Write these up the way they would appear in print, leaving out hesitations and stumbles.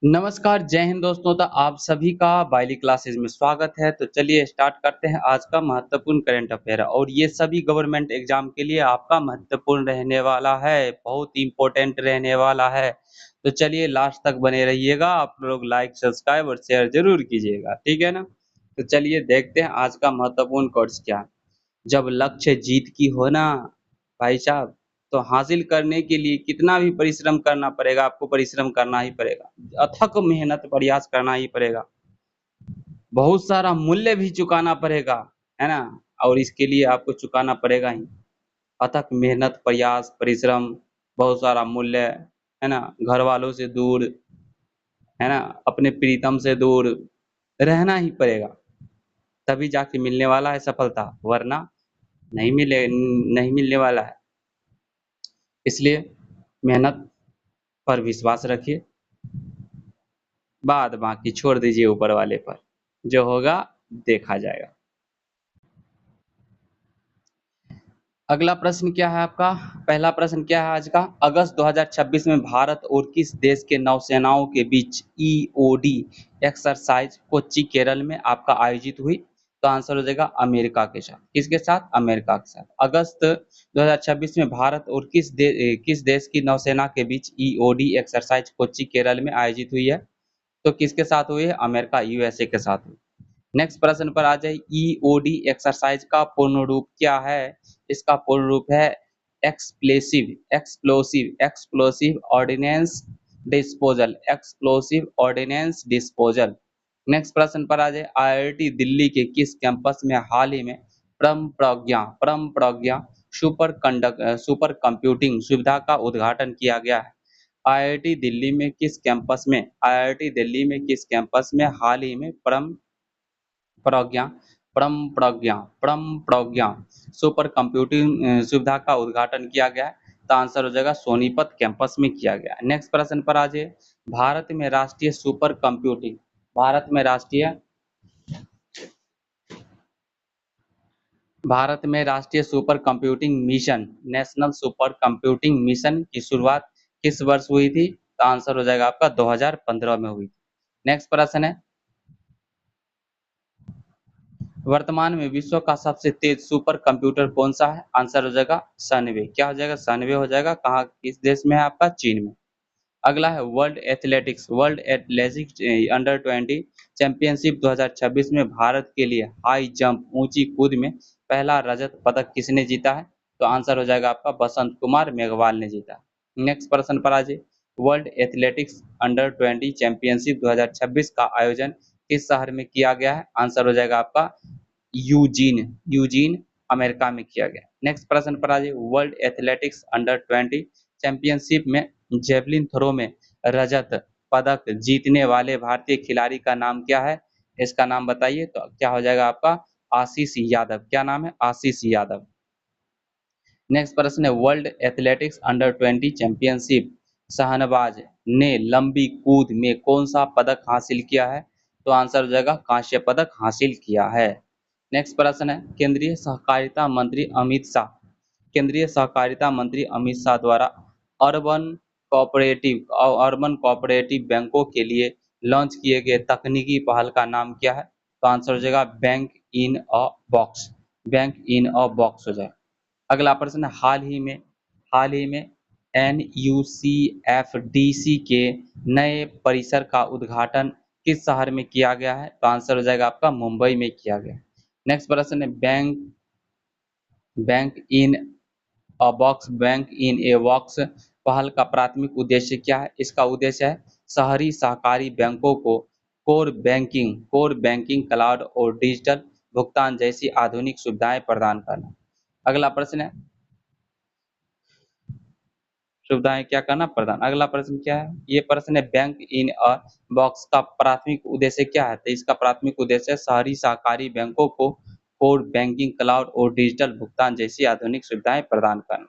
नमस्कार, जय हिंद दोस्तों। तो आप सभी का बायली क्लासेस में स्वागत है। तो चलिए स्टार्ट करते हैं आज का महत्वपूर्ण करंट अफेयर और ये सभी गवर्नमेंट एग्जाम के लिए आपका महत्वपूर्ण रहने वाला है, बहुत इम्पोर्टेंट रहने वाला है। तो चलिए लास्ट तक बने रहिएगा। आप लोग लाइक, सब्सक्राइब और शेयर ज़रूर कीजिएगा, ठीक है ना? तो चलिए देखते हैं आज का महत्वपूर्ण कोट्स क्या है। जब लक्ष्य जीत की हो ना भाई साहब, तो हासिल करने के लिए कितना भी परिश्रम करना पड़ेगा, आपको परिश्रम करना ही पड़ेगा। अथक मेहनत प्रयास करना ही पड़ेगा। बहुत सारा मूल्य भी चुकाना पड़ेगा, है ना? और इसके लिए आपको चुकाना पड़ेगा ही। अथक मेहनत, प्रयास, परिश्रम, बहुत सारा मूल्य, है ना? घर वालों से दूर, है ना? अपने प्रीतम से दूर रहना ही पड़ेगा। तभी जाके मिलने वाला है सफलता, वरना नहीं मिलने वाला है। इसलिए मेहनत पर विश्वास रखिए, बाद बाकी छोड़ दीजिए ऊपर वाले पर, जो होगा देखा जाएगा। अगला प्रश्न क्या है आपका? पहला प्रश्न क्या है आज का? अगस्त 2026 में भारत और किस देश के नौसेनाओं के बीच ईओडी एक्सरसाइज कोच्चि केरल में आपका आयोजित हुई? तो आंसर हो जाएगा अमेरिका के साथ। किसके साथ? अमेरिका के साथ। अगस्त 2026 में भारत और किस देश की नौसेना के बीच ईओडी एक्सरसाइज कोच्चि केरल में आयोजित हुई है? तो किसके साथ हुई है? अमेरिका, यूएसए के साथ हुई। नेक्स्ट प्रश्न पर आ जाए। ईओडी एक्सरसाइज का पूर्ण रूप क्या है? इसका पूर्ण रूप है explosive ordnance disposal. Explosive ordnance disposal. Next प्रश्न पर आ जाए। आईआईटी दिल्ली के किस कैंपस में हाल ही में परम प्रज्ञा सुपर कंप्यूटिंग सुविधा का उद्घाटन किया गया है? आईआईटी दिल्ली में किस कैंपस में हाल ही में प्रज्ञा परम प्रज्ञा सुपर कंप्यूटिंग सुविधा का उद्घाटन किया गया है? तो आंसर हो जाएगा सोनीपत कैंपस में किया गया है। नेक्स्ट प्रश्न पर आ जाइए। भारत में राष्ट्रीय सुपर कंप्यूटिंग भारत में राष्ट्रीय super computing mission national super computing mission की शुरुआत किस वर्ष हुई थी? तो आंसर हो जाएगा आपका 2015 में हुई थी। नेक्स्ट प्रश्न है। वर्तमान में विश्व का सबसे तेज सुपर कंप्यूटर कौन सा है? आंसर हो जाएगा सनवे। क्या हो जाएगा? सनवे हो जाएगा। कहाँ, किस देश में है आपका? चीन में। अगला है वर्ल्ड एथलेटिक्स अंडर 20 चैंपियनशिप 2026 में भारत के लिए हाई जंप ऊंची कूद में पहला रजत पदक किसने जीता है? तो आंसर हो जाएगा आपका बसंत कुमार मेघवाल ने जीता। नेक्स्ट प्रश्न पर आ जाइए। वर्ल्ड एथलेटिक्स अंडर 20 चैंपियनशिप 2026 का आयोजन किस शहर में किया गया है? आंसर हो जाएगा आपका यूजीन अमेरिका में किया गया। नेक्स्ट प्रश्न पर आ जाइए। वर्ल्ड एथलेटिक्स अंडर 20 चैंपियनशिप में जेवलिन थ्रो में रजत पदक जीतने वाले भारतीय खिलाड़ी का नाम क्या है? इसका नाम बताइए। तो क्या हो जाएगा आपका? आशीष यादव। क्या नाम है? आशीष यादव। नेक्स्ट प्रश्न है। World athletics under 20 championship Shahnawaz ने लंबी कूद में कौन सा पदक हासिल किया है? तो आंसर हो जाएगा कांस्य पदक हासिल किया है। नेक्स्ट प्रश्न है। केंद्रीय सहकारिता मंत्री अमित शाह द्वारा अर्बन अर्बन कोऑपरेटिव बैंकों के लिए लॉन्च किए गए तकनीकी पहल का नाम क्या है? तो आंसर हो जाएगा बैंक इन अ बॉक्स हो जाएगा। अगला प्रश्न है। हाल ही में एनयूसीएफडीसी के नए परिसर का उद्घाटन किस शहर में किया गया है? तो आंसर हो जाएगा आपका मुंबई में किया गया। नेक्स्ट प्रश्न है। बैंक इन ए बॉक्स पहल का प्राथमिक उद्देश्य क्या है? इसका उद्देश्य है शहरी सहकारी बैंकों को कोर बैंकिंग क्लाउड और डिजिटल भुगतान जैसी आधुनिक सुविधाएं प्रदान करना। अगला प्रश्न है। सुविधाएं क्या करना? प्रदान। अगला प्रश्न क्या है? ये प्रश्न है। बैंक इन अ बॉक्स का प्राथमिक उद्देश्य क्या है? तो इसका प्राथमिक उद्देश्य है शहरी सहकारी बैंकों को कोर बैंकिंग क्लाउड और डिजिटल भुगतान जैसी आधुनिक सुविधाएं प्रदान करना।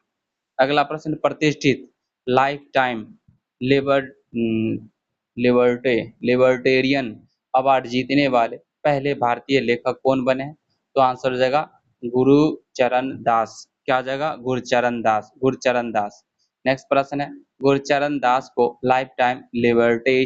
अगला प्रश्न। प्रतिष्ठित लाइफ टाइम लिबर्टेरियन अवार्ड जीतने वाले पहले भारतीय लेखक कौन बने हैं? तो आंसर हो जाएगा गुरुचरण दास। क्या हो जाएगा? गुरचरण दास। नेक्स्ट प्रश्न है। गुरचरण दास को लाइफ टाइम लिबर्टे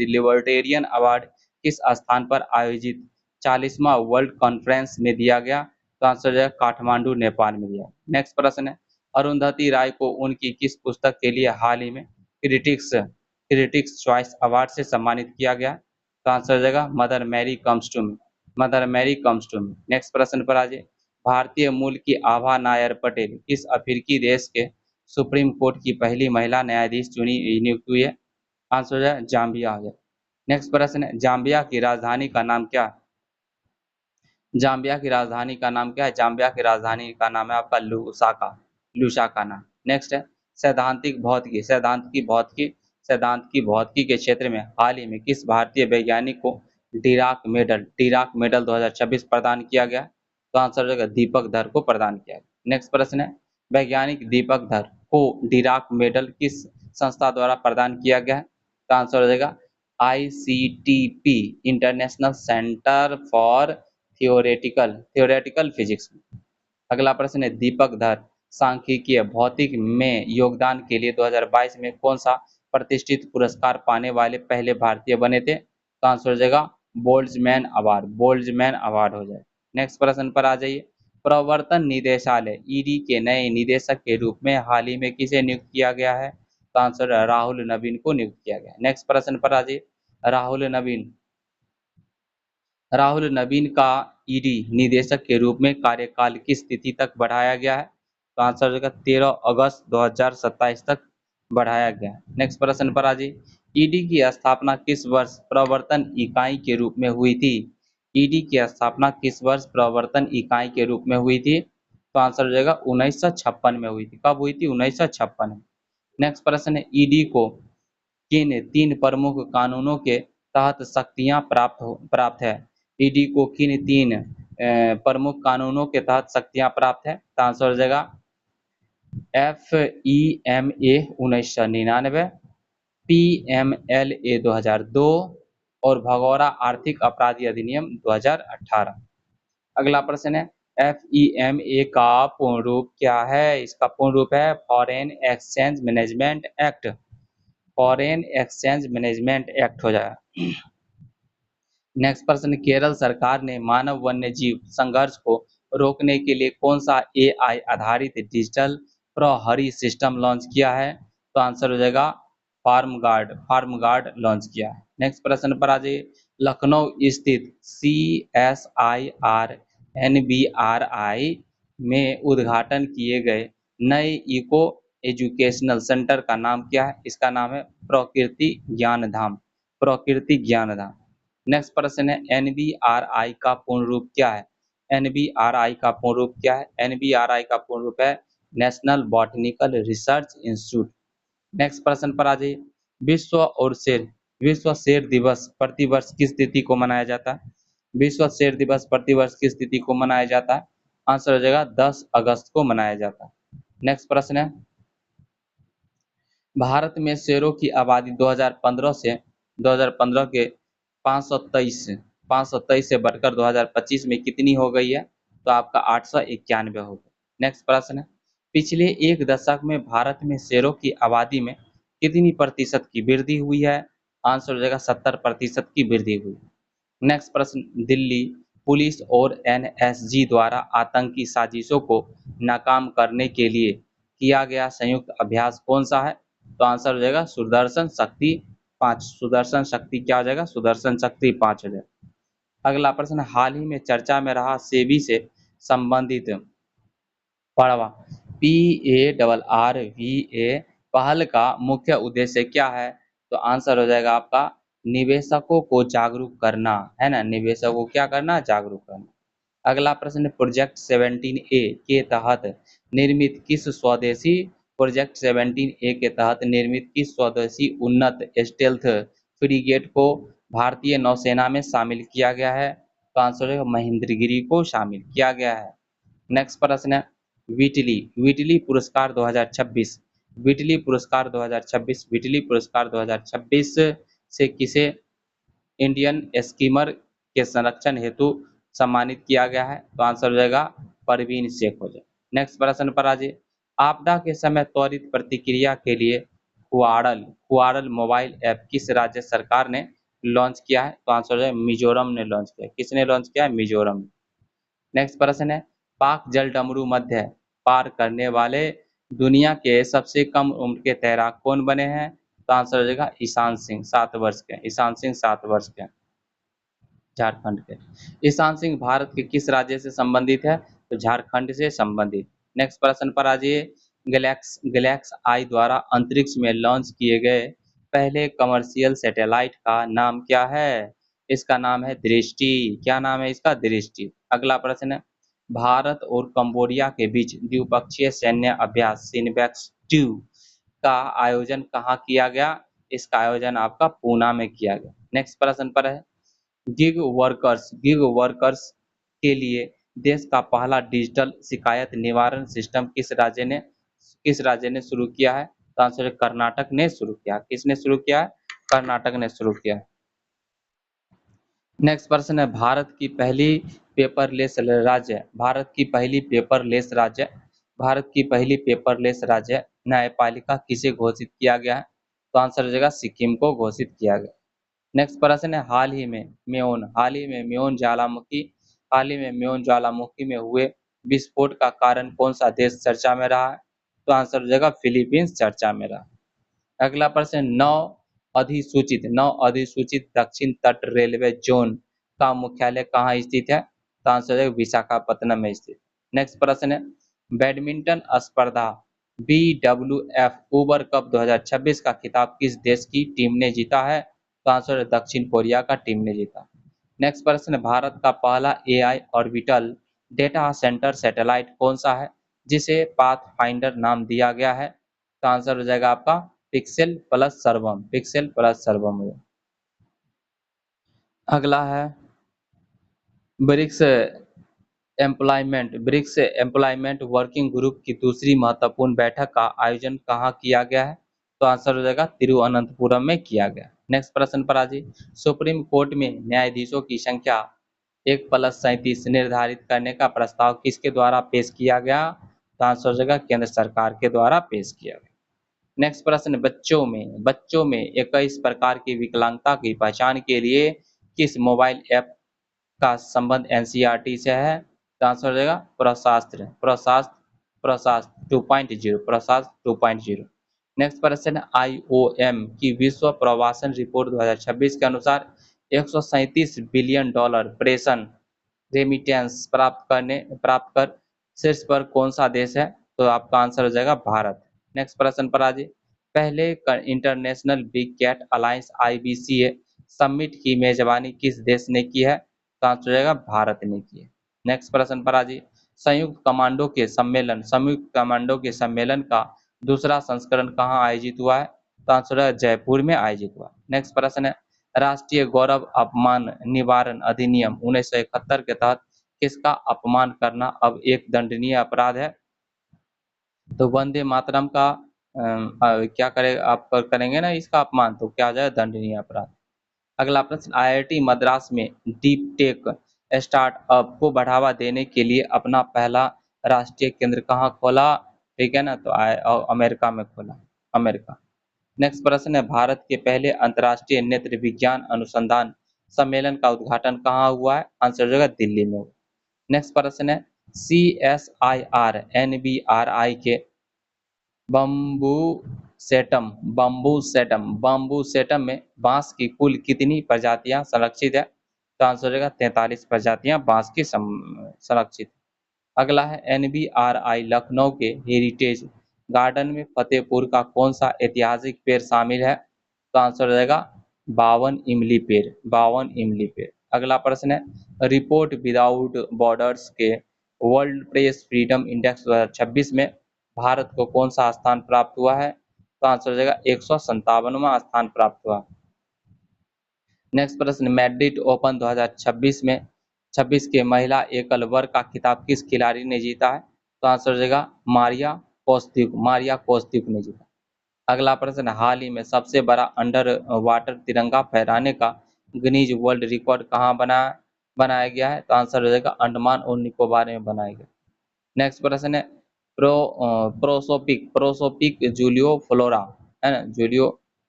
लिबर्टेरियन अवार्ड किस स्थान पर आयोजित 40वां वर्ल्ड कॉन्फ्रेंस में दिया गया? तो आंसर जो है काठमांडू, नेपाल में दिया। नेक्स्ट प्रश्न है, अरुंधति राय को उनकी किस पुस्तक के लिए हाल ही में क्रिटिक्स चॉइस अवार्ड से सम्मानित किया गया? तो आंसर हो जाएगा mother Mary comes to me. Mother Mary comes to me. Next प्रश्न पर आ जाइए, भारतीय मूल की आभा नायर पटेल किस अफ्रीकी देश के सुप्रीम कोर्ट की पहली महिला न्यायाधीश नियुक्त हुई है? आंसर हो जाए जाम्बिया हो जाए। नेक्स्ट प्रश्न है, जाम्बिया की राजधानी का नाम क्या? जाम्बिया की राजधानी का नाम क्या है? जाम्बिया की राजधानी का नाम है आपका लुसाका नाम। नेक्स्ट है, सैद्धांतिकी भौतिकी के क्षेत्र में हाल ही में किस भारतीय वैज्ञानिक को डिराक मेडल 2026 प्रदान किया गया? तो आंसर हो जाएगा दीपक धर को प्रदान किया गया। नेक्स्ट प्रश्न है, वैज्ञानिक दीपक धर को डिराक मेडल किस संस्था द्वारा प्रदान किया गया है? तो आंसर हो जाएगा ICTP, international centre for theoretical physics. अगला प्रश्न है, दीपक धर सांख्यिकीय भौतिक में योगदान के लिए 2022 में कौन सा प्रतिष्ठित पुरस्कार पाने वाले पहले भारतीय बने थे? तो आंसर हो जाएगा बोल्ट्जमैन अवार्ड हो जाए। नेक्स्ट प्रश्न पर आ जाइए, प्रवर्तन निदेशालय ईडी के नए निदेशक के रूप में हाल ही में किसे नियुक्त किया गया है? तो आंसर राहुल नवीन को नियुक्त किया गया। नेक्स्ट प्रश्न पर आ जाइए, राहुल नवीन का ईडी निदेशक के रूप में कार्यकाल किस तिथि तक बढ़ाया गया है? तो आंसर हो जाएगा 13 अगस्त 2027 तक बढ़ाया गया है। नेक्स्ट प्रश्न पर आ जाइए, ईडी की स्थापना किस वर्ष प्रवर्तन इकाई के रूप में हुई थी? ईडी की स्थापना किस वर्ष प्रवर्तन इकाई के रूप में हुई थी? तो आंसर हो जाएगा 1956 में हुई थी। कब हुई थी? 1956 में। नेक्स्ट प्रश्न है, ईडी को किन 3 प्रमुख कानूनों के तहत शक्तियां प्राप्त है? ईडी को किन 3 प्रमुख कानूनों के तहत शक्तियां प्राप्त है? तो आंसर हो जाएगा FEMA 1999, PMLA 2002 और भगोड़ा आर्थिक अपराधी अधिनियम 2018। अगला प्रश्न है, FEMA का पूर्ण रूप क्या है? इसका पूर्ण रूप है फॉरेन एक्सचेंज मैनेजमेंट एक्ट हो जाएगा। नेक्स्ट प्रश्न, केरल सरकार ने मानव वन्य जीव संघर्ष को रोकने के लिए कौन सा AI आधारित डिजिटल प्रहरी सिस्टम लॉन्च किया है? तो आंसर हो जाएगा फार्म गार्ड लॉन्च किया है। नेक्स्ट प्रश्न पर आ जाइए, लखनऊ स्थित CSIR NBRI में उद्घाटन किए गए नए इको एजुकेशनल सेंटर का नाम क्या है? इसका नाम है प्रकृति ज्ञान धाम। नेक्स्ट प्रश्न है, NBRI का पूर्ण रूप क्या है? NBRI का पूर्ण रूप क्या है? NBRI का पूर्ण रूप है national botanical research institute. Next प्रश्न पर आ जाइए, विश्व शेर दिवस प्रतिवर्ष किस तिथि को मनाया जाता है? विश्व शेर दिवस प्रतिवर्ष किस तिथि को मनाया जाता है? आंसर हो जाएगा 10 अगस्त को मनाया जाता है। नेक्स्ट प्रश्न है, भारत में शेरों की आबादी 2015 के 523 से बढ़कर 2025 में कितनी हो गई है? तो आपका 891 हो गई। नेक्स्ट प्रश्न है, पिछले एक दशक में भारत में शेरों की आबादी में कितनी प्रतिशत की वृद्धि हुई है? आंसर हो जाएगा 70% की वृद्धि हुई। नेक्स्ट प्रश्न, दिल्ली पुलिस और NSG द्वारा आतंकी साजिशों को नाकाम करने के लिए किया गया संयुक्त अभ्यास कौन सा है? तो आंसर हो जाएगा सुदर्शन शक्ति 5। सुदर्शन शक्ति क्या हो जाएगा? सुदर्शन शक्ति 5 हो जाएगा। अगला प्रश्न, हाल ही में चर्चा में रहा सेबी से संबंधित पड़वा PARRVA पहल का मुख्य उद्देश्य क्या है? तो आंसर हो जाएगा आपका निवेशकों को जागरूक करना, है ना? निवेशकों को क्या करना? जागरूक करना। अगला प्रश्न, प्रोजेक्ट 17A के तहत निर्मित किस स्वदेशी उन्नत स्टेल्थ फ्रिगेट को भारतीय नौसेना में शामिल किया गया है? तो आंसर है महेंद्रगिरी को शामिल किया गया है। नेक्स्ट प्रश्न है, विटली पुरस्कार 2026 से किसे इंडियन स्कीमर के संरक्षण हेतु सम्मानित किया गया है? तो आंसर हो जाएगा परवीन शेख हो जाए। नेक्स्ट प्रश्न पर आ जाइए, आपदा के समय त्वरित प्रतिक्रिया के लिए कुआडल कुआडल मोबाइल ऐप किस राज्य सरकार ने लॉन्च किया है? तो आंसर है मिजोरम ने लॉन्च किया है। किसने लॉन्च किया है? मिजोरम। नेक्स्ट प्रश्न है, पाक जलडमरू मध्य पार करने वाले दुनिया के सबसे कम उम्र के तैराक कौन बने हैं? तो आंसर हो जाएगा ईशान सिंह, 7 वर्ष के। ईशान सिंह 7 वर्ष के, झारखंड के। ईशान सिंह भारत के किस राज्य से संबंधित है? तो झारखंड से संबंधित। नेक्स्ट प्रश्न पर आ जाइए, गैलेक्स आई द्वारा अंतरिक्ष में लॉन्च किए गए पहले कमर्शियल सैटेलाइट का नाम क्या है? इसका नाम है दृष्टि। क्या नाम है इसका? दृष्टि। अगला प्रश्न है, भारत और कंबोडिया के बीच द्विपक्षीय सैन्य अभ्यास सिनबैक्स 2 का आयोजन कहाँ किया गया? इसका आयोजन आपका पूना में किया गया। नेक्स्ट प्रश्न पर है, गिग वर्कर्स के लिए देश का पहला डिजिटल शिकायत निवारण सिस्टम किस राज्य ने शुरू किया है? तो आंसर है कर्नाटक ने शुरू किया। किसने शुरू किया है? कर्नाटक ने शुरू किया है। नेक्स्ट प्रश्न है, भारत की पहली पेपरलेस राज्य न्यायपालिका किसे घोषित किया गया है? तो आंसर हो जाएगा सिक्किम को घोषित किया गया। नेक्स्ट प्रश्न है, हाल ही में म्योन ज्वालामुखी में हुए विस्फोट का कारण कौन सा देश चर्चा में रहा है? तो आंसर हो जाएगा फिलीपींस चर्चा में रहा। अगला प्रश्न, नौ अधिसूचित दक्षिण तट रेलवे जोन का मुख्यालय कहाँ स्थित है? तो आंसर है विशाखापत्तनम में स्थित। नेक्स्ट प्रश्न है, बैडमिंटन स्पर्धा BWF उबर कप 2026 का खिताब किस देश की टीम ने जीता है? तो आंसर है दक्षिण कोरिया का टीम ने जीता। नेक्स्ट प्रश्न है, भारत का पहला AI orbital data centre satellite कौन सा है जिसे पाथफाइंडर नाम दिया गया है? तो आंसर हो जाएगा आपका पिक्सेल प्लस सर्वम। अगला है, BRICS BRICS employment working group की दूसरी महत्वपूर्ण बैठक का आयोजन कहाँ किया गया है? तो आंसर हो जाएगा तिरुवनंतपुरम में किया गया। नेक्स्ट प्रश्न पर आ जाइए, सुप्रीम कोर्ट में न्यायाधीशों की संख्या 1+37 निर्धारित करने का प्रस्ताव किसके द्वारा पेश किया गया? तो आंसर हो जाएगा केंद्र सरकार के द्वारा पेश किया गया। नेक्स्ट प्रश्न, बच्चों में 21 प्रकार की विकलांगता की पहचान के लिए किस मोबाइल ऐप का संबंध NCERT से है? तो आंसर हो जाएगा प्रशास्त्र 2.0। नेक्स्ट प्रश्न, IOM की विश्व प्रवासन रिपोर्ट 2026 के अनुसार $137 बिलियन प्रेषण रेमिटेंस प्राप्त कर शीर्ष पर कौन सा देश है? तो आपका आंसर हो जाएगा भारत। नेक्स्ट प्रश्न पर आ जाइए, पहले international big cat alliance IBCA summit की मेजबानी किस देश ने की है? तो आंसर हो जाएगा भारत ने की है। नेक्स्ट प्रश्न पर आ जाइए, संयुक्त कमांडो के सम्मेलन का दूसरा संस्करण कहाँ आयोजित हुआ है? तो आंसर है जयपुर में आयोजित हुआ। नेक्स्ट प्रश्न है, राष्ट्रीय गौरव अपमान निवारण अधिनियम 1971 के तहत किसका अपमान करना अब एक दंडनीय अपराध है? तो वंदे मातरम का क्या करेंगे ना इसका अपमान, तो क्या हो जाएगा? दंडनीय अपराध। अगला प्रश्न, IIT मद्रास में डीप टेक स्टार्टअप को बढ़ावा देने के लिए अपना पहला राष्ट्रीय केंद्र कहाँ खोला? ठीक है ना, तो अमेरिका में खोला, अमेरिका। नेक्स्ट प्रश्न है, भारत के पहले अंतर्राष्ट्रीय नेत्र विज्ञान अनुसंधान सम्मेलन का उद्घाटन कहाँ हुआ है? आंसर हो जाएगा दिल्ली में। नेक्स्ट प्रश्न है, CSIR NBRI के बम्बू सेटम में बांस की कुल कितनी प्रजातियां संरक्षित है? तो आंसर हो जाएगा 43 प्रजातियां बांस की संरक्षित। अगला है, NBRI लखनऊ के हेरिटेज गार्डन में फतेहपुर का कौन सा ऐतिहासिक पेड़ शामिल है? तो आंसर हो जाएगा 52 इमली पेड़। अगला प्रश्न है, रिपोर्ट विदाउट बॉर्डर्स के वर्ल्ड प्रेस फ्रीडम इंडेक्स 2026 में भारत को कौन सा स्थान प्राप्त हुआ है? तो आंसर हो जाएगा 157वां स्थान प्राप्त हुआ। नेक्स्ट प्रश्न, मैड्रिड ओपन 2026 के महिला एकल वर्ग का खिताब किस खिलाड़ी ने जीता है? तो आंसर हो जाएगा मारिया कोस्तिक ने जीता। अगला प्रश्न, हाल ही में सबसे बड़ा अंडर वाटर तिरंगा फहराने का गिनीज वर्ल्ड रिकॉर्ड कहाँ बनाया गया है? तो आंसर हो जाएगा अंडमान और निकोबार में बनाया गया। नेक्स्ट प्रश्न है, प्रोसोपिक जूलियो फ्लोरा, है ना,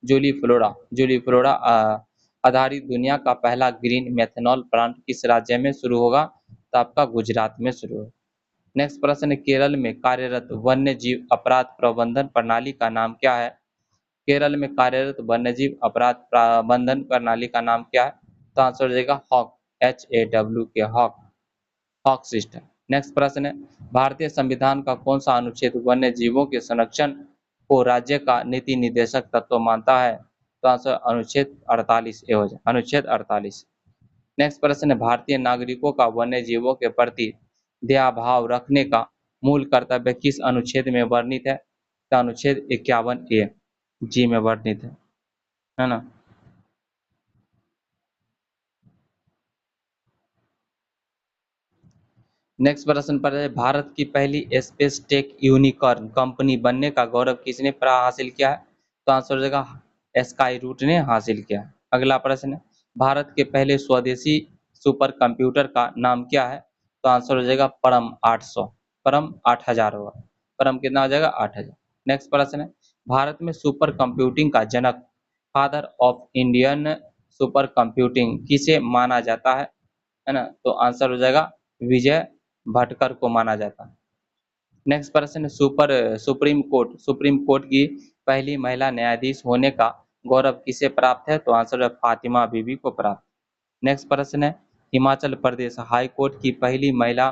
जूली फ्लोरा आधारित दुनिया का पहला ग्रीन मेथनॉल प्लांट किस राज्य में शुरू होगा? तो आपका गुजरात में शुरू होगा। नेक्स्ट प्रश्न है, केरल में कार्यरत वन्य जीव अपराध प्रबंधन प्रणाली का नाम क्या है? केरल में कार्यरत वन्यजीव अपराध प्रबंधन प्रणाली का नाम क्या है? तो आंसर हो जाएगा हॉक, HAW के हॉक, हॉक सिस्टम। नेक्स्ट प्रश्न है, भारतीय संविधान का कौन सा अनुच्छेद वन्य जीवों के संरक्षण को राज्य का नीति निर्देशक तत्व मानता है? तो आंसर अनुच्छेद 48 ए हो जाए, अनुच्छेद 48। नेक्स्ट प्रश्न है, भारतीय नागरिकों का वन्य जीवों के प्रति दया भाव रखने का मूल कर्तव्य किस अनुच्छेद में वर्णित है? तो अनुच्छेद 51 ए जी में वर्णित है ना। नेक्स्ट प्रश्न पर है, भारत की पहली स्पेस टेक यूनिकॉर्न कंपनी बनने का गौरव किसने हासिल किया है? तो आंसर हो जाएगा स्काई रूट ने हासिल किया है। अगला प्रश्न है, भारत के पहले स्वदेशी सुपर कंप्यूटर का नाम क्या है? तो आंसर हो जाएगा परम 800, परम 8000 होगा। परम कितना हो जाएगा? 8000। नेक्स्ट प्रश्न है, भारत में सुपर कंप्यूटिंग का जनक, father of Indian supercomputing किसे माना जाता है ना? तो आंसर हो जाएगा विजय भटकर को माना जाता है। नेक्स्ट प्रश्न है, सुप्रीम कोर्ट की पहली महिला न्यायाधीश होने का गौरव किसे प्राप्त है? तो आंसर है फातिमा बीबी को प्राप्त। नेक्स्ट प्रश्न है, हिमाचल प्रदेश हाई कोर्ट की पहली महिला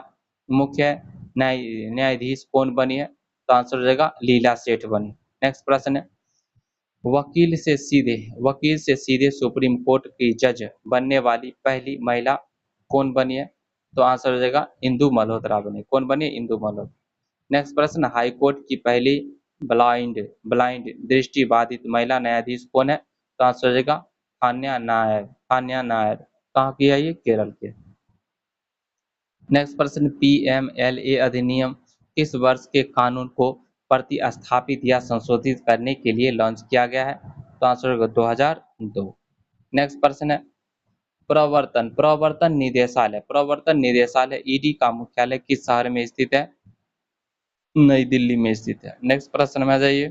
मुख्य न्यायाधीश कौन बनी है? तो आंसर हो जाएगा लीला सेठ बनी। नेक्स्ट प्रश्न है, वकील से सीधे सुप्रीम कोर्ट की जज बनने वाली पहली महिला कौन बनी है? तो आंसर हो जाएगा इंदु मल्होत्रा बनी। कौन बनी? इंदु मल्होत्रा। नेक्स्ट प्रश्न, हाई कोर्ट की पहली ब्लाइंड ब्लाइंड दृष्टिबाधित महिला न्यायाधीश कौन है? तो आंसर हो जाएगा तान्या नायर। तान्या नायर कहाँ की है? ये केरल के। नेक्स्ट प्रश्न, PMLA अधिनियम किस वर्ष के कानून को प्रतिस्थापित या संशोधित करने के लिए लॉन्च किया गया है? तो आंसर होगा 2002। नेक्स्ट प्रश्न है, प्रवर्तन निदेशालय ईडी का मुख्यालय किस शहर में स्थित है? नई दिल्ली में स्थित है। नेक्स्ट प्रश्न में आ जाइए,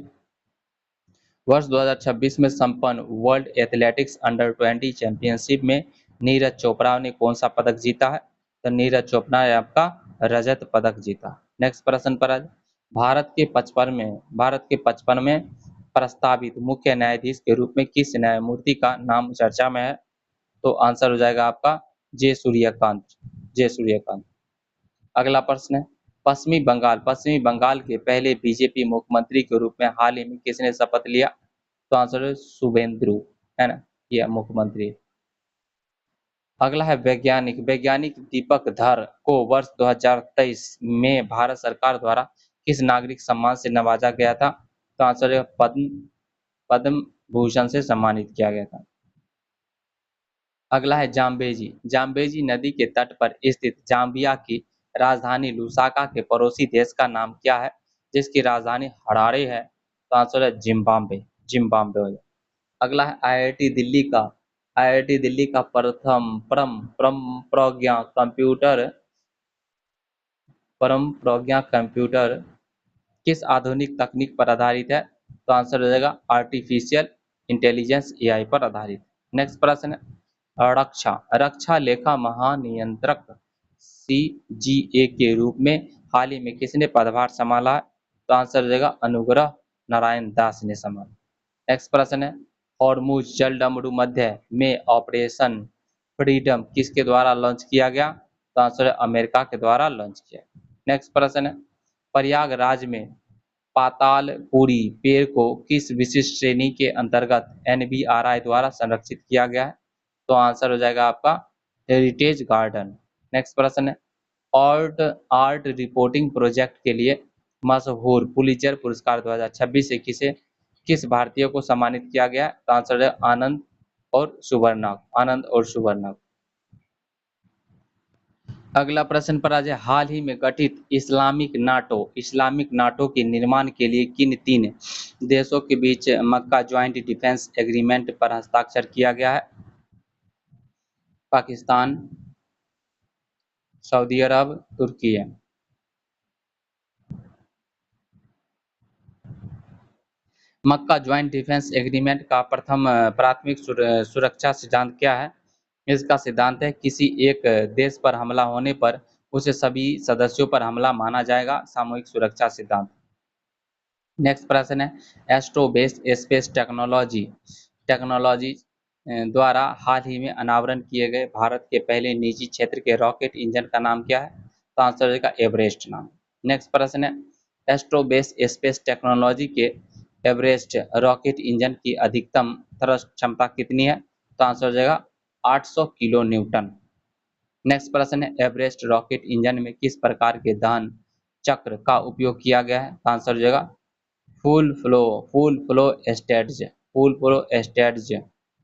वर्ष 2026 में संपन्न वर्ल्ड एथलेटिक्स अंडर 20 चैंपियनशिप में नीरज चोपड़ा ने कौन सा पदक जीता है? तो नीरज चोपड़ा ने आपका रजत पदक जीता। नेक्स्ट प्रश्न पर आज, भारत के 55 में प्रस्तावित मुख्य न्यायाधीश के रूप में किस न्यायमूर्ति का नाम चर्चा में है? तो आंसर हो जाएगा आपका जे सूर्यकांत। जे सूर्यकांत। अगला प्रश्न है, पश्चिमी बंगाल के पहले बीजेपी मुख्यमंत्री के रूप में हाल ही में किसने शपथ लिया? तो आंसर है शुभेंदु, है ना, ये मुख्यमंत्री। अगला है वैज्ञानिक दीपक धर को वर्ष 2023 में भारत सरकार द्वारा किस नागरिक सम्मान से नवाजा गया था? तो आंसर है पद्म भूषण से सम्मानित किया गया था। अगला है जाम्बेजी नदी के तट पर स्थित जाम्बिया की राजधानी लुसाका के पड़ोसी देश का नाम क्या है, जिसकी राजधानी हरारे है? तो आंसर है जिम्बाब्वे हो जाए। अगला है IIT दिल्ली का प्रथम परम परम प्रज्ञा कंप्यूटर परम प्रज्ञा कंप्यूटर किस आधुनिक तकनीक पर आधारित है? तो आंसर हो जाएगा आर्टिफिशियल इंटेलिजेंस AI पर आधारित। नेक्स्ट प्रश्न है, रक्षा लेखा महानियंत्रक CGA के रूप में हाल ही में किसने पदभार संभाला है? तो आंसर हो जाएगा अनुग्रह नारायण दास ने संभाला। नेक्स्ट प्रश्न है, हॉर्मुज जलडमरू मध्य में ऑपरेशन फ्रीडम किसके द्वारा लॉन्च किया गया? तो आंसर है अमेरिका के द्वारा लॉन्च किया। नेक्स्ट प्रश्न है, प्रयागराज में पातालपुरी पेड़ को किस विशिष्ट श्रेणी के अंतर्गत NBRI द्वारा संरक्षित किया गया है? तो आंसर हो जाएगा आपका हेरिटेज गार्डन। नेक्स्ट प्रश्न है, आर्ट आर्ट रिपोर्टिंग प्रोजेक्ट के लिए मशहूर पुलित्जर पुरस्कार 2026 से किस भारतीय को सम्मानित किया गया? तो आंसर है आनंद और सुवर्णक। अगला प्रश्न पर आज है, हाल ही में गठित इस्लामिक नाटो के निर्माण के लिए किन 3 देशों के बीच मक्का ज्वाइंट डिफेंस एग्रीमेंट पर हस्ताक्षर किया गया है? पाकिस्तान, सऊदी अरब, तुर्की है। मक्का ज्वाइंट डिफेंस एग्रीमेंट का प्रथम प्राथमिक सुरक्षा सिद्धांत क्या है? इसका सिद्धांत है किसी एक देश पर हमला होने पर उसे सभी सदस्यों पर हमला माना जाएगा, सामूहिक सुरक्षा सिद्धांत। नेक्स्ट प्रश्न है astro based space technology technology द्वारा हाल ही में अनावरण किए गए भारत के पहले निजी क्षेत्र के रॉकेट इंजन का नाम क्या है? तो आंसर हो जाएगा एवरेस्ट नाम। नेक्स्ट प्रश्न है एस्ट्रो बेस्ड स्पेस टेक्नोलॉजी के एवरेस्ट रॉकेट इंजन की अधिकतम थ्रस्ट क्षमता कितनी है? तो आंसर हो जाएगा 800 किलो न्यूटन। नेक्स्ट प्रश्न है एवरेस्ट रॉकेट इंजन में किस प्रकार के दहन चक्र का उपयोग किया गया है? तो आंसर हो जाएगा full flow full flow stage full flow stage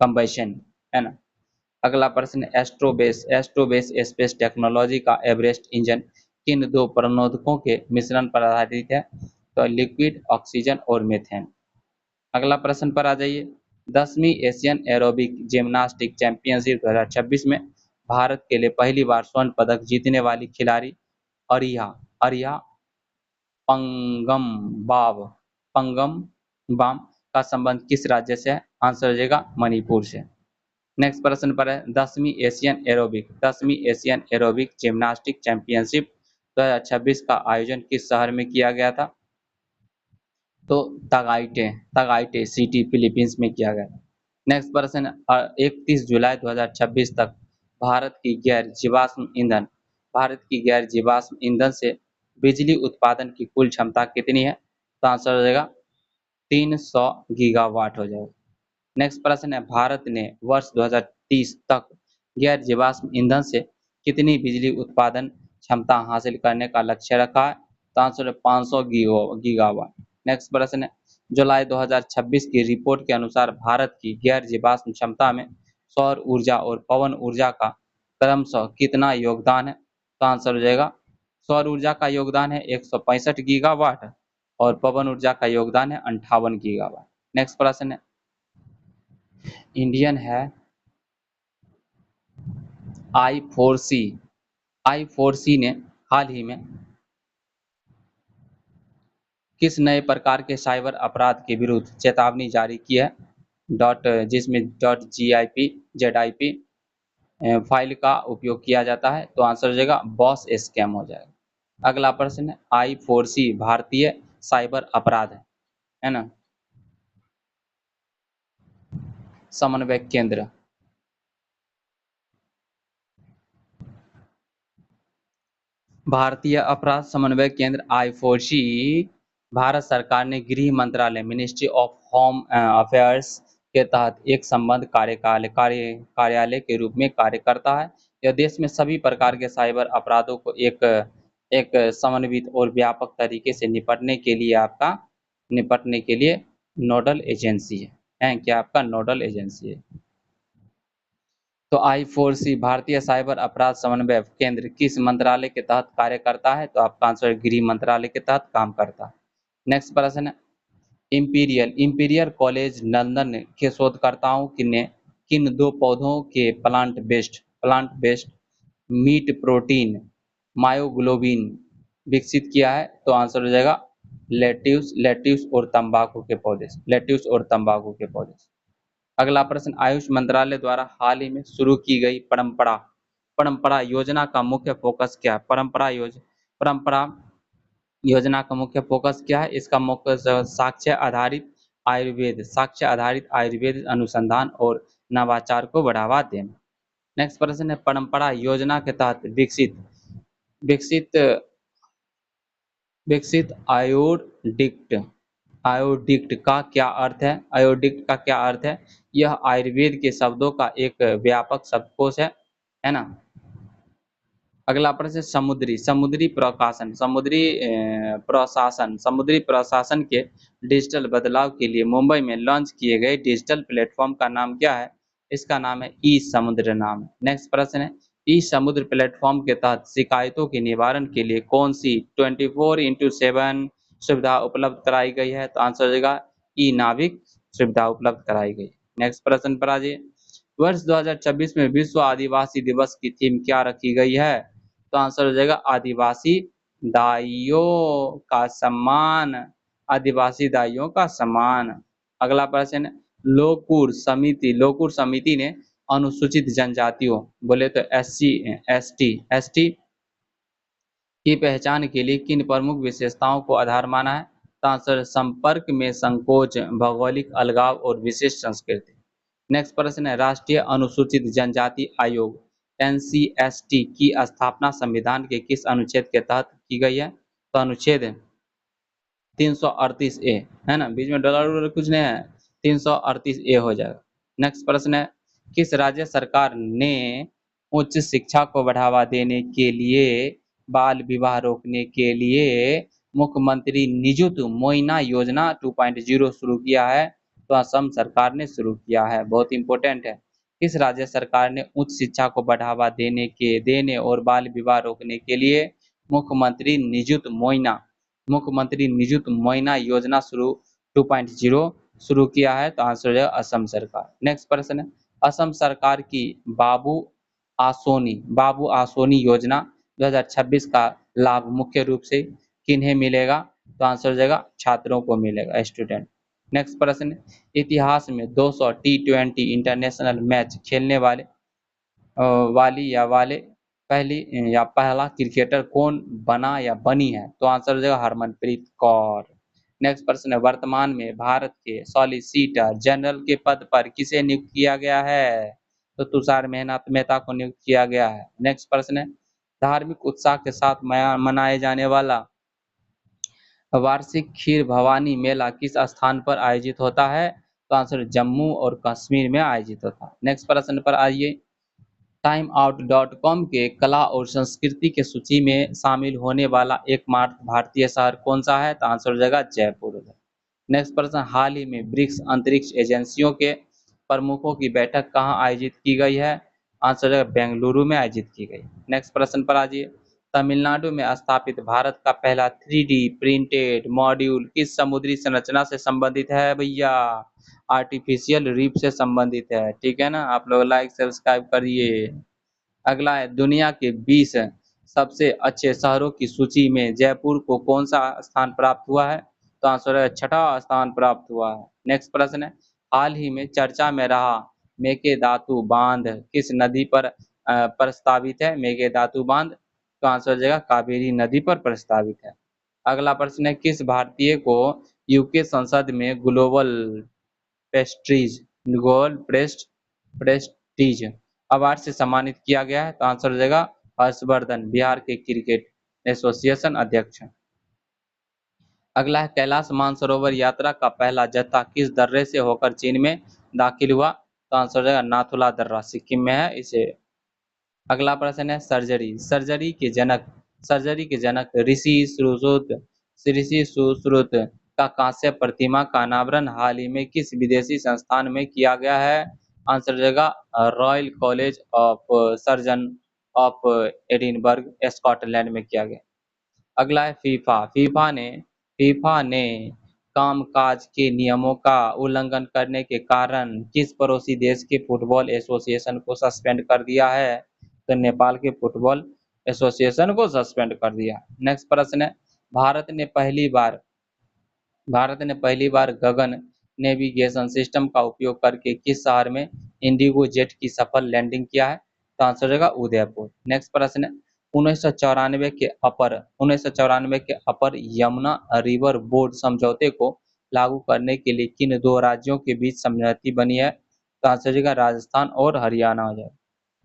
combustion, है ना। अगला प्रश्न एस्ट्रोबेस स्पेस टेक्नोलॉजी का एवरेस्ट इंजन किन दो प्रणोदकों के मिश्रण पर आधारित है? तो लिक्विड ऑक्सीजन और मीथेन। अगला प्रश्न पर आ जाइए 10वीं एशियन एरोबिक जिम्नास्टिक चैंपियनशिप 2026 में भारत के लिए पहली बार स्वर्ण पदक जीतने वाली खिलाड़ी अरिया अरिया पंगम बाव पंगम बाम का संबंध किस राज्य से है? आंसर हो जाएगा मणिपुर से। नेक्स्ट प्रश्न पर है 10वीं एशियन एरोबिक जिम्नास्टिक चैंपियनशिप 2026 का आयोजन किस शहर में किया गया था? तो तगाइटे तगाइटे सिटी फिलीपींस में किया गया। नेक्स्ट प्रश्न 31 जुलाई 2026 तक भारत की गैर जीवाश्म ईंधन से बिजली उत्पादन की कुल क्षमता कितनी है? तो आंसर हो जाएगा 300 गीगावाट हो जाएगा। नेक्स्ट प्रश्न है भारत ने वर्ष 2030 तक गैर जीवाश्म ईंधन से कितनी बिजली उत्पादन क्षमता हासिल करने का लक्ष्य रखा है? तो आंसर है 500 गीगावाट। नेक्स्ट प्रश्न है जुलाई 2026 की रिपोर्ट के अनुसार भारत की गैर जीवाश्म क्षमता में सौर ऊर्जा और पवन ऊर्जा का क्रमशः कितना योगदान है? तो आंसर हो जाएगा सौर ऊर्जा का योगदान है 165 गीगावाट और पवन ऊर्जा का योगदान है 58 गीगावाट। नेक्स्ट प्रश्न है इंडियन है आई4सी ने हाल ही में किस नए प्रकार के साइबर अपराध के विरुद्ध चेतावनी जारी की है? जिसमें .gip फाइल का उपयोग किया जाता है। तो आंसर हो जाएगा बॉस स्कैम हो जाएगा। अगला प्रश्न है आई4सी भारतीय साइबर अपराध है ना समन्वय केंद्र। भारतीय अपराध समन्वय केंद्र आई4सी भारत सरकार ने गृह मंत्रालय मिनिस्ट्री ऑफ होम अफेयर्स के तहत एक संबद्ध कार्यालय के रूप में कार्य करता है। यह देश में सभी प्रकार के साइबर अपराधों को एक एक समन्वित और व्यापक तरीके से निपटने के लिए नोडल एजेंसी है क्या आपका नोडल एजेंसी है। तो आई4सी भारतीय साइबर अपराध समन्वय केंद्र किस मंत्रालय के तहत कार्य करता है? तो आपका आंसर गृह मंत्रालय के तहत काम करता है। नेक्स्ट प्रश्न है इंपीरियल कॉलेज लंदन के शोधकर्ताओं ने किन दो पौधों के plant based meat protein myoglobin विकसित किया है? तो आंसर हो जाएगा लेट्यूस और तंबाकू के पौधे। अगला प्रश्न आयुष मंत्रालय द्वारा हाल ही में शुरू की गई परंपरा योजना का मुख्य फोकस क्या है? परंपरा योजना का मुख्य फोकस क्या है? इसका मुख्य साक्ष्य आधारित आयुर्वेद अनुसंधान और नवाचार को बढ़ावा देना। नेक्स्ट प्रश्न है परंपरा योजना के तहत विकसित विकसित आयोडिक्ट का क्या अर्थ है? आयोडिक्ट का क्या अर्थ है? यह आयुर्वेद के शब्दों का एक व्यापक शब्दकोश है ना। अगला प्रश्न समुद्री प्रशासन के डिजिटल बदलाव के लिए मुंबई में लॉन्च किए गए डिजिटल प्लेटफॉर्म का नाम क्या है? इसका नाम है ई समुद्र नाम। नेक्स्ट प्रश्न है ई समुद्र प्लेटफॉर्म के तहत शिकायतों के निवारण के लिए कौन सी 24x7 सुविधा उपलब्ध कराई गई है? तो आंसर हो जाएगा ई नाविक सुविधा उपलब्ध कराई गई। नेक्स्ट प्रश्न पर आ जाइए वर्ष 2026 में विश्व आदिवासी दिवस की थीम क्या रखी गई है? तो आंसर हो जाएगा आदिवासी दाइयों का सम्मान। अगला प्रश्न है, लोकूर समिति ने अनुसूचित जनजातियों बोले तो एसटी की पहचान के लिए किन प्रमुख विशेषताओं को आधार माना है? तो आंसर संपर्क में संकोच, भौगोलिक अलगाव और विशिष्ट संस्कृति। नेक्स्ट प्रश्न है, राष्ट्रीय अनुसूचित जनजाति आयोग एनसीएसटी की स्थापना संविधान के किस अनुच्छेद के तहत की गई है? तो अनुच्छेद 338 ए, है ना, बीच में डॉलर वॉलर कुछ नहीं है, 338 ए हो जाएगा। नेक्स्ट प्रश्न है, किस राज्य सरकार ने उच्च शिक्षा को बढ़ावा देने के लिए बाल विवाह रोकने के लिए मुख्यमंत्री निजुत मोइना योजना 2.0 शुरू किया है? तो असम सरकार ने शुरू किया है, बहुत इंपॉर्टेंट है। किस राज्य सरकार ने उच्च शिक्षा को बढ़ावा देने और बाल विवाह रोकने के लिए मुख्यमंत्री निजुत मोइना योजना 2.0 शुरू किया है? तो आंसर है असम सरकार। नेक्स्ट प्रश्न है, असम सरकार की बाबू आसोनी योजना 2026 का लाभ मुख्य रूप से किन्हें मिलेगा? तो आंसर हो जाएगा छात्रों को मिलेगा, स्टूडेंट। नेक्स्ट प्रश्न, इतिहास में 200 T20 इंटरनेशनल मैच खेलने पहला क्रिकेटर कौन बना या बनी है? तो आंसर हो जाएगा हरमनप्रीत कौर। नेक्स्ट प्रश्न है, वर्तमान में भारत के सॉलिसिटर जनरल के पद पर किसे नियुक्त किया गया है? तो तुषार मेहता को नियुक्त किया गया है। नेक्स्ट प्रश्न है, धार्मिक उत्साह के साथ मनाए जाने वाला वार्षिक खीर भवानी मेला किस स्थान पर आयोजित होता है? तो आंसर जम्मू और कश्मीर में आयोजित होता है। नेक्स्ट प्रश्न पर आइए, timeout.com के कला और संस्कृति के सूची में शामिल होने वाला एकमात्र भारतीय शहर कौन सा है? तो आंसर हो जाएगा जयपुर। नेक्स्ट प्रश्न, हाल ही में ब्रिक्स अंतरिक्ष एजेंसियों के प्रमुखों की बैठक कहाँ आयोजित की गई है? आंसर है बेंगलुरु में आयोजित की गई। नेक्स्ट प्रश्न पर आइए, तमिलनाडु में स्थापित भारत का पहला 3D प्रिंटेड मॉड्यूल किस समुद्री संरचना से संबंधित है? भैया आर्टिफिशियल रीफ से संबंधित है, ठीक है ना। आप लोग लाइक सब्सक्राइब करिए। अगला है, दुनिया के 20 सबसे अच्छे शहरों की सूची में जयपुर को कौन सा स्थान प्राप्त हुआ है? तो आंसर है छठा स्थान प्राप्त हुआ है। नेक्स्ट प्रश्न है, हाल ही में चर्चा में रहा मेकेदातु बांध किस नदी पर प्रस्तावित है? मेकेदातु बांध, तो आंसर हो जाएगा कावेरी नदी पर प्रस्तावित है। अगला प्रश्न है, किस भारतीय को यूके संसद में ग्लोबल प्रेस्टीज अवार्ड से सम्मानित किया गया है? तो आंसर हो जाएगा हर्षवर्धन, बिहार के क्रिकेट एसोसिएशन अध्यक्ष। अगला है, कैलाश मानसरोवर यात्रा का पहला जत्था किस दर्रे से होकर चीन में दाखिल हुआ? तो आंसर हो जाएगा नाथुला दर्रा, सिक्किम में है इसे। अगला प्रश्न है, सर्जरी के जनक ऋषि सुश्रुत का कांस्य प्रतिमा का अनावरण हाल ही में किस विदेशी संस्थान में किया गया है? आंसर हो जाएगा royal college of surgeon of Edinburgh, Scotland में किया गया। अगला है, फीफा ने कामकाज के नियमों का उल्लंघन करने के कारण किस पड़ोसी देश के फुटबॉल एसोसिएशन को सस्पेंड कर दिया है? तो नेपाल के फुटबॉल एसोसिएशन को सस्पेंड कर दिया। नेक्स्ट प्रश्न है, भारत ने पहली बार गगन नेविगेशन सिस्टम का उपयोग करके किस शहर में इंडिगो जेट की सफल लैंडिंग किया है? तो आंसर हो जाएगा उदयपुर। नेक्स्ट प्रश्न है, 1994 के अपर यमुना रिवर बोर्ड समझौते को लागू करने के लिए किन दो राज्यों के बीच सहमति बनी है? तो आंसर हो जाएगा राजस्थान और हरियाणा हो जाएगा।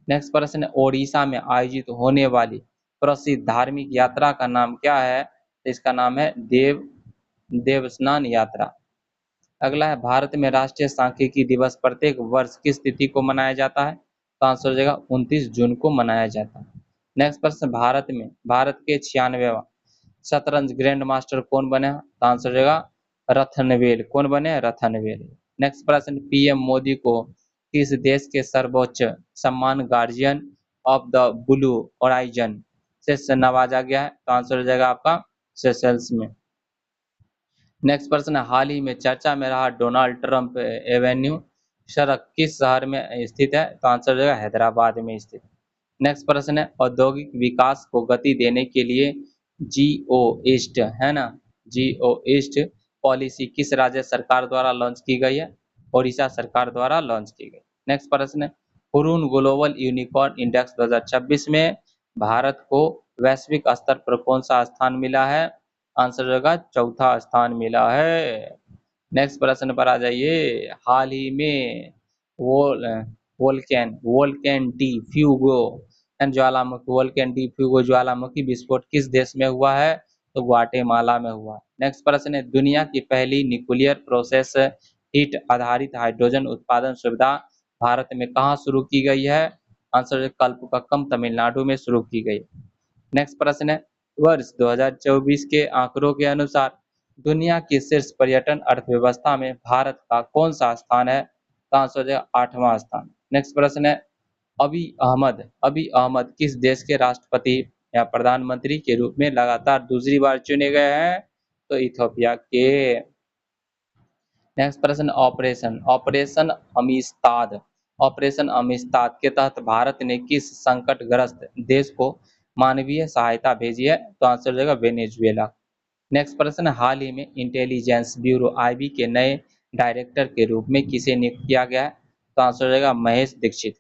नेक्स्ट प्रश्न है, ओडिशा में आयोजित होने वाली प्रसिद्ध धार्मिक यात्रा का नाम क्या है? तो इसका नाम है देवस्नान यात्रा। अगला है, भारत में राष्ट्रीय सांख्यिकी दिवस प्रत्येक वर्ष किस तिथि को मनाया जाता है? तो आंसर हो जाएगा 29 जून को मनाया जाता है। नेक्स्ट प्रश्न, भारत के 96वां शतरंज ग्रैंड मास्टर कौन बने? तो आंसर हो जाएगा रतनवेल। कौन बने? रतनवेल। नेक्स्ट प्रश्न, पीएम मोदी को किस देश के सर्वोच्च सम्मान guardian of the blue horizon से नवाजा गया है? तो आंसर हो जाएगा आपका सेशल्स में। नेक्स्ट प्रश्न है, हाल ही में चर्चा में रहा डोनाल्ड ट्रंप एवेन्यू सड़क किस शहर में स्थित है? तो आंसर हो जाएगा हैदराबाद में स्थित। नेक्स्ट प्रश्न है, औद्योगिक विकास को गति देने के लिए जियो ईस्ट, है ना, जियो ईस्ट पॉलिसी किस राज्य सरकार द्वारा लॉन्च की गई है? ओडिशा सरकार द्वारा लॉन्च की गई। नेक्स्ट प्रश्न है, हुरून ग्लोबल यूनिकॉर्न इंडेक्स 2026 में भारत को वैश्विक स्तर पर कौन सा स्थान मिला है? आंसर होगा चौथा स्थान मिला है। नेक्स्ट प्रश्न पर आ जाइए, हाल ही में वोल वोल्केन D Fuego and Jwalamukhi वोल्केन D Fuego ज्वालामुखी विस्फोट किस देश में हुआ है? तो ग्वाटेमाला में हुआ। नेक्स्ट प्रश्न है, दुनिया की पहली न्यूक्लियर प्रोसेस हीट आधारित हाइड्रोजन उत्पादन सुविधा भारत में कहाँ शुरू की गई है? आंसर है कल्पक्कम तमिलनाडु में शुरू की गई। नेक्स्ट प्रश्न है, वर्ष 2024 के आंकड़ों के अनुसार दुनिया की शीर्ष पर्यटन अर्थव्यवस्था में भारत का कौन सा स्थान है? तो आंसर हो जाएगा 8वां स्थान। नेक्स्ट प्रश्न है, अभी अहमद किस देश के राष्ट्रपति या प्रधानमंत्री के रूप में लगातार दूसरी बार चुने गए हैं? तो इथोपिया के। नेक्स्ट प्रश्न, ऑपरेशन अमिस्ताद के तहत भारत ने किस संकटग्रस्त देश को मानवीय सहायता भेजी है? तो आंसर हो जाएगा वेनेजुएला। नेक्स्ट प्रश्न, हाल ही में इंटेलिजेंस ब्यूरो आईबी के नए डायरेक्टर के रूप में किसे नियुक्त किया गया है? तो आंसर हो जाएगा महेश दीक्षित।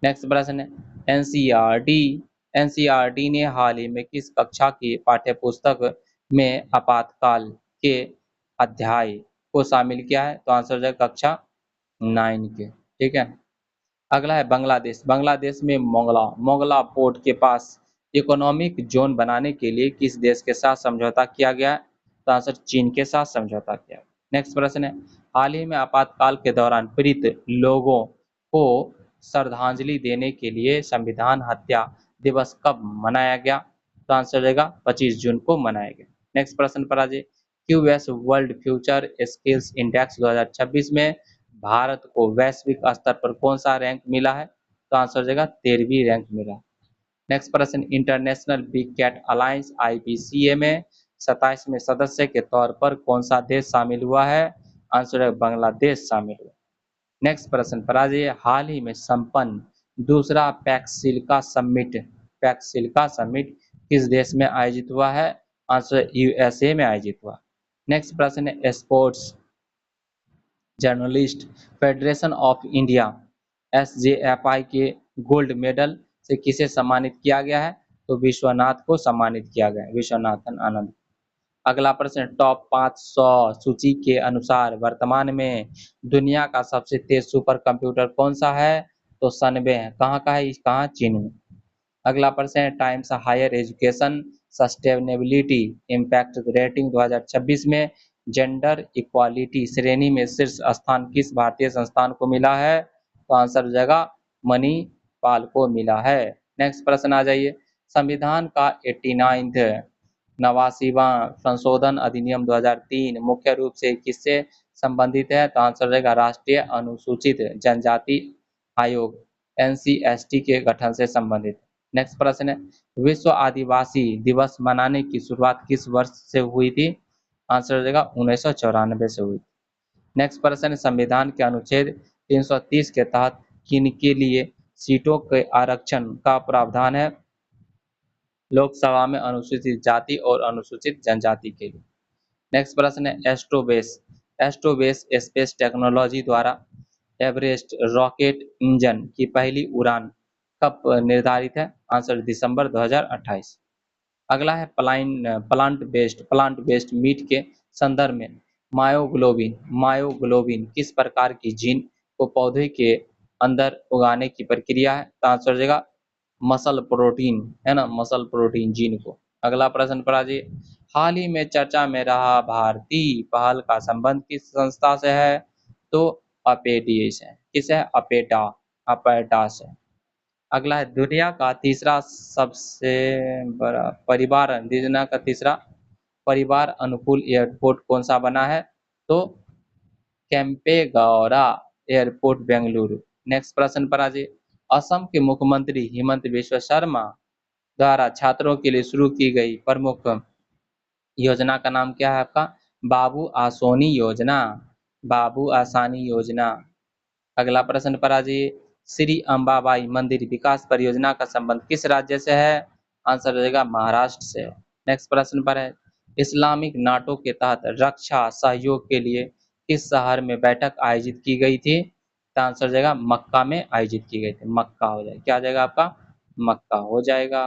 नेक्स्ट प्रश्न है, एनसीईआरटी एनसीईआरटी ने हाल ही में किस कक्षा की पाठ्यपुस्तक में आपातकाल के अध्याय को शामिल किया है? तो आंसर हो जाएगा कक्षा 9 के। ठीक है, अगला है बांग्लादेश। बांग्लादेश में मोंगला पोर्ट के पास इकोनॉमिक जोन बनाने के लिए किस देश के साथ समझौता किया गया है? तो आंसर चीन के साथ समझौता किया। नेक्स्ट प्रश्न है, हाल ही में आपातकाल के दौरान पीड़ित लोगों को श्रद्धांजलि देने के लिए संविधान हत्या दिवस कब मनाया गया? तो आंसर रहेगा 25 जून को मनाया गया। नेक्स्ट प्रश्न पर आ जाइए, QS world future skills index 2026 में भारत को वैश्विक स्तर पर कौन सा रैंक मिला है? तो आंसर हो जाएगा 13वीं रैंक मिला। नेक्स्ट प्रश्न, international big cat alliance IBCA में 27वें सदस्य के तौर पर कौन सा देश शामिल हुआ है? आंसर है बांग्लादेश शामिल हुआ। नेक्स्ट प्रश्न पर आ जाइए, हाल ही में संपन्न दूसरा पैक्सिलिका समिट किस देश में आयोजित हुआ है? आंसर यूएसए में आयोजित हुआ। नेक्स्ट प्रश्न है, sports journalist federation of India SJFI के गोल्ड मेडल से किसे सम्मानित किया गया है? तो विश्वनाथ को सम्मानित किया गया है, विश्वनाथन आनंद। अगला प्रश्न, टॉप 500 सूची के अनुसार वर्तमान में दुनिया का सबसे तेज सुपर कंप्यूटर कौन सा है? तो सनबे है। कहाँ का है? कहाँ? चीन में। अगला प्रश्न है, Times Higher Education sustainability impact rating 2026 में जेंडर इक्वालिटी श्रेणी में शीर्ष स्थान किस भारतीय संस्थान को मिला है? तो आंसर हो जाएगा मणिपाल को मिला है। नेक्स्ट प्रश्न आ जाइए, संविधान का 89वां संशोधन अधिनियम 2003 मुख्य रूप से किससे संबंधित है? तो आंसर रहेगा राष्ट्रीय अनुसूचित जनजाति आयोग एनसीएसटी के गठन से संबंधित। नेक्स्ट प्रश्न है, विश्व आदिवासी दिवस मनाने की शुरुआत किस वर्ष से हुई थी? आंसर हो जाएगा 1994 से हुई। नेक्स्ट प्रश्न है, संविधान के अनुच्छेद 330 के तहत किनके लिए सीटों के आरक्षण का प्रावधान है? लोकसभा में अनुसूचित जाति और अनुसूचित जनजाति के लिए। नेक्स्ट प्रश्न है, एस्ट्रोबेस स्पेस टेक्नोलॉजी द्वारा एवरेस्ट रॉकेट इंजन की पहली उड़ान कब निर्धारित है? आंसर दिसंबर 2028। अगला है, प्लांट बेस्ड मीट के संदर्भ में मायोग्लोबिन किस प्रकार की जीन को पौधे के अंदर उगाने की प्रक्रिया है? तो आंसर हो जाएगा मसल प्रोटीन, है ना, मसल प्रोटीन जीन को। अगला प्रश्न पर आ जाइए, हाल ही में चर्चा में रहा भारतीय पहल का संबंध किस संस्था से है? तो अपेडियस है। किस है? अपेटा से। अगला है, दुनिया का तीसरा परिवार अनुकूल एयरपोर्ट कौन सा बना है? तो केम्पेगौड़ा एयरपोर्ट बेंगलुरु। नेक्स्ट प्रश्न पर आ जाइए, असम के मुख्यमंत्री हिमंत बिश्व शर्मा द्वारा छात्रों के लिए शुरू की गई प्रमुख योजना का नाम क्या है आपका? बाबू आसानी योजना। अगला प्रश्न पर आ जाइए, श्री अंबाबाई मंदिर विकास परियोजना का संबंध किस राज्य से है? आंसर रहेगा महाराष्ट्र से। नेक्स्ट प्रश्न पर है, इस्लामिक नाटो के तहत रक्षा सहयोग के लिए किस शहर में बैठक आयोजित की गई थी? तो आंसर हो जाएगा मक्का में आयोजित की गई थी। मक्का हो जाएगा, क्या हो जाएगा आपका? मक्का हो जाएगा।